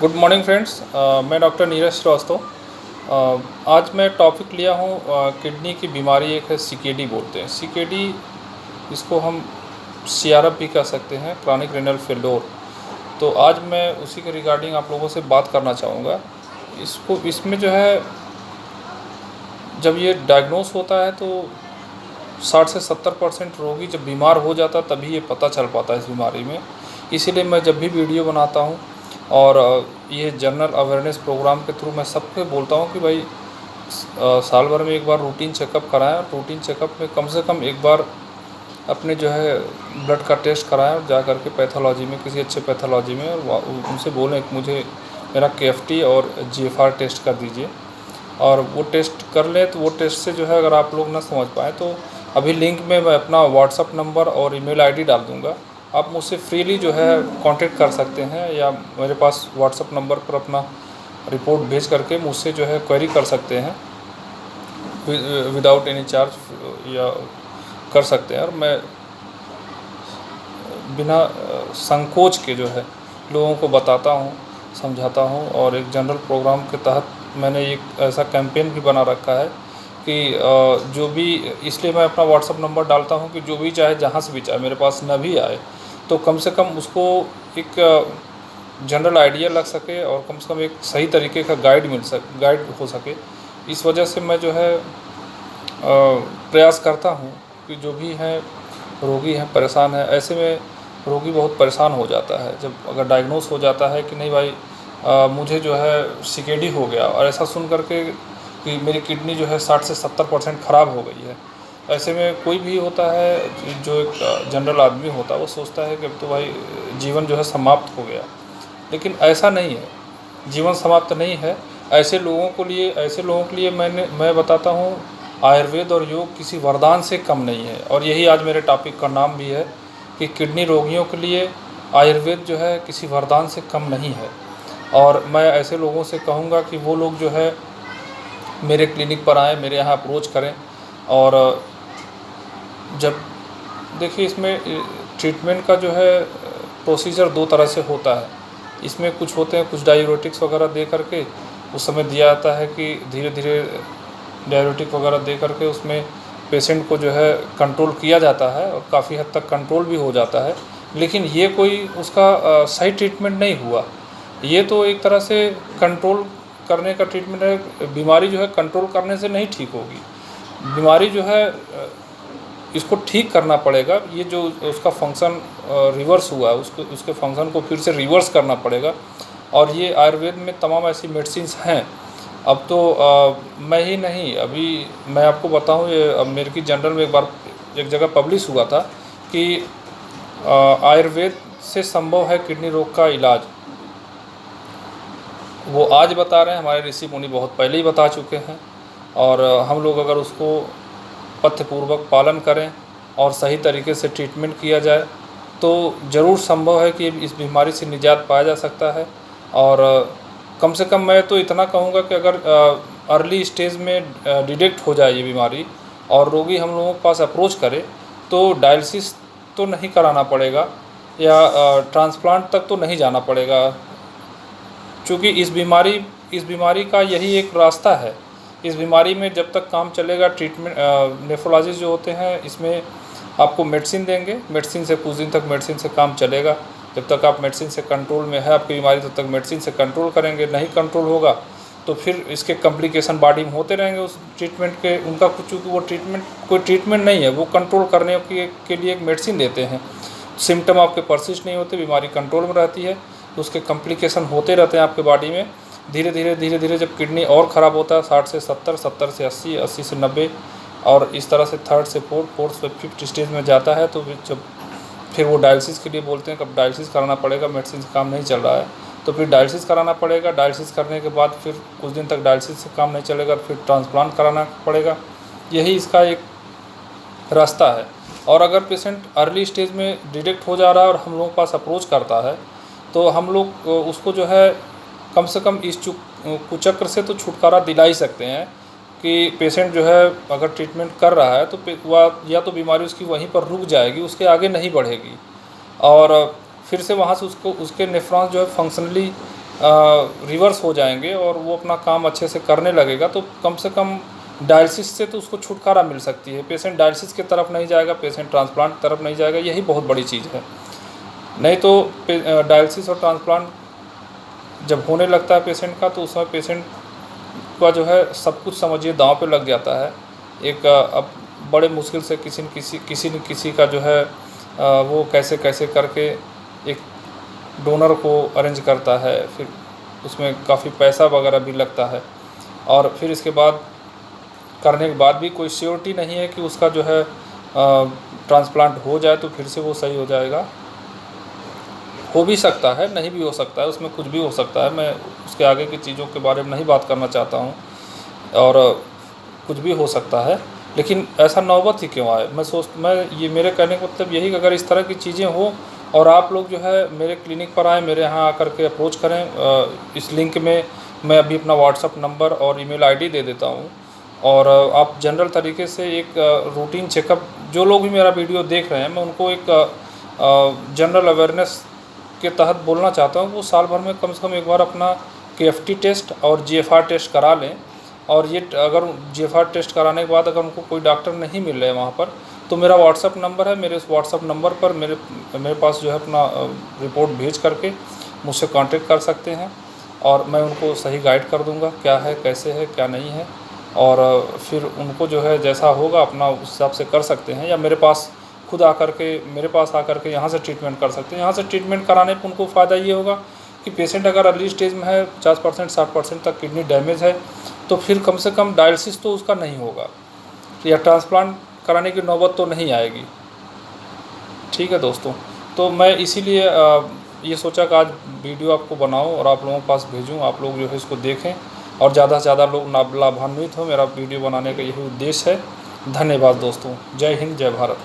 Good morning friends. मैं doctor Neeraj Srivastava. आज मैं टॉपिक लिया हूँ किडनी की बीमारी। एक है सीकेडी बोलते हैं। सीकेडी इसको हम सीआरएफ भी कह सकते हैं, क्रॉनिक रेनल फेल्योर। तो आज मैं उसी के रिगार्डिंग आप लोगों से बात करना चाहूँगा। इसमें जो है, जब ये डायग्नोस होता है तो 60 से 70% रोगी जब बीमार हो जाता तभी ये पता चल पाता है इस बीमारी में। इसीलिए मैं जब भी वीडियो बनाता हूँ और ये जनरल अवेयरनेस प्रोग्राम के थ्रू मैं सबको बोलता हूँ कि भाई साल भर में एक बार रूटीन चेकअप कराएं। और रूटीन चेकअप में कम से कम एक बार अपने जो है ब्लड का टेस्ट कराएं और जा करके पैथोलॉजी में, किसी अच्छे पैथोलॉजी में, और उनसे बोलें कि मुझे मेरा केएफटी और जीएफआर टेस्ट कर दीजिए। और वो टेस्ट कर लें तो वो टेस्ट से जो है, अगर आप लोग ना समझ पाएँ तो अभी लिंक में मैं अपना व्हाट्सअप नंबर और ईमेल आईडी डाल दूँगा। आप मुझसे फ्रीली जो है कांटेक्ट कर सकते हैं, या मेरे पास व्हाट्सअप नंबर पर अपना रिपोर्ट भेज करके मुझसे जो है क्वेरी कर सकते हैं विदाउट एनी चार्ज, या कर सकते हैं। और मैं बिना संकोच के जो है लोगों को बताता हूँ, समझाता हूँ। और एक जनरल प्रोग्राम के तहत मैंने एक ऐसा कैंपेन भी बना रखा है कि जो भी, इसलिए मैं अपना व्हाट्सअप नंबर डालता हूँ कि जो भी चाहे, जहाँ से भी चाहे, मेरे पास न भी आए तो कम से कम उसको एक जनरल आइडिया लग सके और कम से कम एक सही तरीके का गाइड हो सके। इस वजह से मैं जो है प्रयास करता हूँ कि जो भी हैं रोगी हैं, परेशान हैं, ऐसे में रोगी बहुत परेशान हो जाता है जब अगर डायग्नोस हो जाता है कि नहीं भाई मुझे जो है सीकेडी हो गया, और ऐसा सुन करके कि मेरी किडनी जो है 60 से 70% ख़राब हो गई है। ऐसे में कोई भी होता है, जो एक जनरल आदमी होता है, वो सोचता है कि अब तो भाई जीवन जो है समाप्त हो गया। लेकिन ऐसा नहीं है, जीवन समाप्त नहीं है। ऐसे लोगों के लिए मैं बताता हूँ, आयुर्वेद और योग किसी वरदान से कम नहीं है। और यही आज मेरे टॉपिक का नाम भी है कि किडनी रोगियों के लिए आयुर्वेद जो है किसी वरदान से कम नहीं है। और मैं ऐसे लोगों से कहूँगा कि वो लोग जो है मेरे क्लिनिक पर आएँ, मेरे यहाँ अप्रोच करें। और जब देखिए, इसमें ट्रीटमेंट का जो है प्रोसीजर दो तरह से होता है। इसमें कुछ होते हैं, कुछ डायूरेटिक्स वगैरह दे करके उस समय दिया जाता है कि धीरे धीरे डायूरेटिक वगैरह दे करके उसमें पेशेंट को जो है कंट्रोल किया जाता है, और काफ़ी हद तक कंट्रोल भी हो जाता है। लेकिन ये कोई उसका सही ट्रीटमेंट नहीं हुआ। ये तो एक तरह से कंट्रोल करने का ट्रीटमेंट है। बीमारी जो है कंट्रोल करने से नहीं ठीक होगी। बीमारी जो है इसको ठीक करना पड़ेगा। ये जो उसका फंक्शन रिवर्स हुआ है, उसके फंक्शन को फिर से रिवर्स करना पड़ेगा। और ये आयुर्वेद में तमाम ऐसी मेडिसिन्स हैं। अब तो मैं ही नहीं, अभी मैं आपको बताऊं, ये अमेरिकी जर्नल में एक जगह पब्लिश हुआ था कि आयुर्वेद से संभव है किडनी रोग का इलाज। वो आज बता रहे हैं, हमारे ऋषि मुनि बहुत पहले ही बता चुके हैं। और हम लोग अगर उसको पथ्यपूर्वक पालन करें और सही तरीके से ट्रीटमेंट किया जाए तो ज़रूर संभव है कि इस बीमारी से निजात पाया जा सकता है। और कम से कम मैं तो इतना कहूँगा कि अगर अर्ली स्टेज में डिटेक्ट हो जाए ये बीमारी और रोगी हम लोगों के पास अप्रोच करे तो डायलिसिस तो नहीं कराना पड़ेगा, या ट्रांसप्लांट तक तो नहीं जाना पड़ेगा। चूँकि इस बीमारी का यही एक रास्ता है। इस बीमारी में जब तक काम चलेगा, ट्रीटमेंट नेफ्रोलॉजिस्ट जो होते हैं इसमें आपको मेडिसिन देंगे, मेडिसिन से कुछ दिन तक मेडिसिन से काम चलेगा। जब तक आप मेडिसिन से कंट्रोल में है आपकी बीमारी, तब तक मेडिसिन से कंट्रोल करेंगे। नहीं कंट्रोल होगा तो फिर इसके कॉम्प्लिकेशन बॉडी में होते रहेंगे उस ट्रीटमेंट के। उनका कुछ, चूँकि वो कोई ट्रीटमेंट नहीं है, वो कंट्रोल करने के लिए एक मेडिसिन देते हैं। सिम्टम आपके परसिस्ट नहीं होते, बीमारी कंट्रोल में रहती है, तो उसके कॉम्प्लिकेशन होते रहते हैं आपके बॉडी में। धीरे धीरे जब किडनी और ख़राब होता है, 60 से 70, 70 से 80, 80 से 90, और इस तरह से थर्ड से फोर्थ से फिफ्थ स्टेज में जाता है, तो जब फिर वो डायलिसिस के लिए बोलते हैं, कब डायलिसिस कराना पड़ेगा, मेडिसिन से काम नहीं चल रहा है तो फिर डायलिसिस कराना पड़ेगा। डायलिसिस करने के बाद फिर कुछ दिन तक डायलिसिस से काम नहीं चलेगा, फिर ट्रांसप्लांट कराना पड़ेगा। यही इसका एक रास्ता है। और अगर पेशेंट अर्ली स्टेज में डिटेक्ट हो जा रहा है और हम लोगों के पास अप्रोच करता है तो हम लोग उसको जो है कम से कम इस कुचक्र से तो छुटकारा दिला ही सकते हैं कि पेशेंट जो है अगर ट्रीटमेंट कर रहा है तो वह या तो बीमारी उसकी वहीं पर रुक जाएगी, उसके आगे नहीं बढ़ेगी, और फिर से वहाँ से उसके नेफ्रॉन्स जो है फंक्शनली रिवर्स हो जाएंगे और वो अपना काम अच्छे से करने लगेगा, तो कम से कम डायलिसिस से तो उसको छुटकारा मिल सकती है। पेशेंट डायलिसिस की तरफ नहीं जाएगा, पेशेंट ट्रांसप्लांट की तरफ नहीं जाएगा, यही बहुत बड़ी चीज़ है। नहीं तो डायलिसिस और ट्रांसप्लांट जब होने लगता है पेशेंट का, तो उस समय पेशेंट का जो है सब कुछ समझिए दांव पे लग जाता है। एक अब बड़े मुश्किल से किसी का जो है वो कैसे कैसे करके एक डोनर को अरेंज करता है, फिर उसमें काफ़ी पैसा वगैरह भी लगता है, और फिर इसके बाद करने के बाद भी कोई श्योरिटी नहीं है कि उसका जो है ट्रांसप्लांट हो जाए तो फिर से वो सही हो जाएगा। हो भी सकता है, नहीं भी हो सकता है, उसमें कुछ भी हो सकता है। मैं उसके आगे की चीज़ों के बारे में नहीं बात करना चाहता हूँ, और कुछ भी हो सकता है, लेकिन ऐसा नौबत ही क्यों आए। मैं ये मेरे कहने का मतलब यही कि अगर इस तरह की चीज़ें हो और आप लोग जो है मेरे क्लिनिक पर आएँ, मेरे यहाँ आकर के अप्रोच करें। इस लिंक में मैं अभी अपना व्हाट्सअप नंबर और ईमेल आईडी दे देता हूँ, और आप जनरल तरीके से एक रूटीन चेकअप, जो लोग भी मेरा वीडियो देख रहे हैं, मैं उनको एक जनरल अवेयरनेस के तहत बोलना चाहता हूँ, वो साल भर में कम से कम एक बार अपना KFT टेस्ट और GFR टेस्ट करा लें। और ये अगर GFR टेस्ट कराने के बाद अगर उनको कोई डॉक्टर नहीं मिल रहे वहाँ पर, तो मेरा व्हाट्सअप नंबर है, मेरे उस व्हाट्सअप नंबर पर मेरे पास जो है अपना रिपोर्ट भेज करके मुझसे कांटेक्ट कर सकते हैं, और मैं उनको सही गाइड कर दूंगा क्या है, कैसे है, क्या नहीं है, और फिर उनको जो है जैसा होगा अपना उस हिसाब से कर सकते हैं, या मेरे पास आकर के यहाँ से ट्रीटमेंट कर सकते हैं। यहाँ से ट्रीटमेंट कराने पर उनको फ़ायदा ये होगा कि पेशेंट अगर अर्ली स्टेज में है, 50% 60% तक किडनी डैमेज है, तो फिर कम से कम डायलिसिस तो उसका नहीं होगा, या ट्रांसप्लांट कराने की नौबत तो नहीं आएगी। ठीक है दोस्तों, तो मैं इसीलिए ये सोचा कि आज वीडियो आपको बनाऊं और आप लोगों के पास भेजूं, आप लोग जो है इसको देखें और ज़्यादा से ज़्यादा लोग लाभान्वित हो। मेरा वीडियो बनाने का यही उद्देश्य है। धन्यवाद दोस्तों। जय हिंद, जय भारत।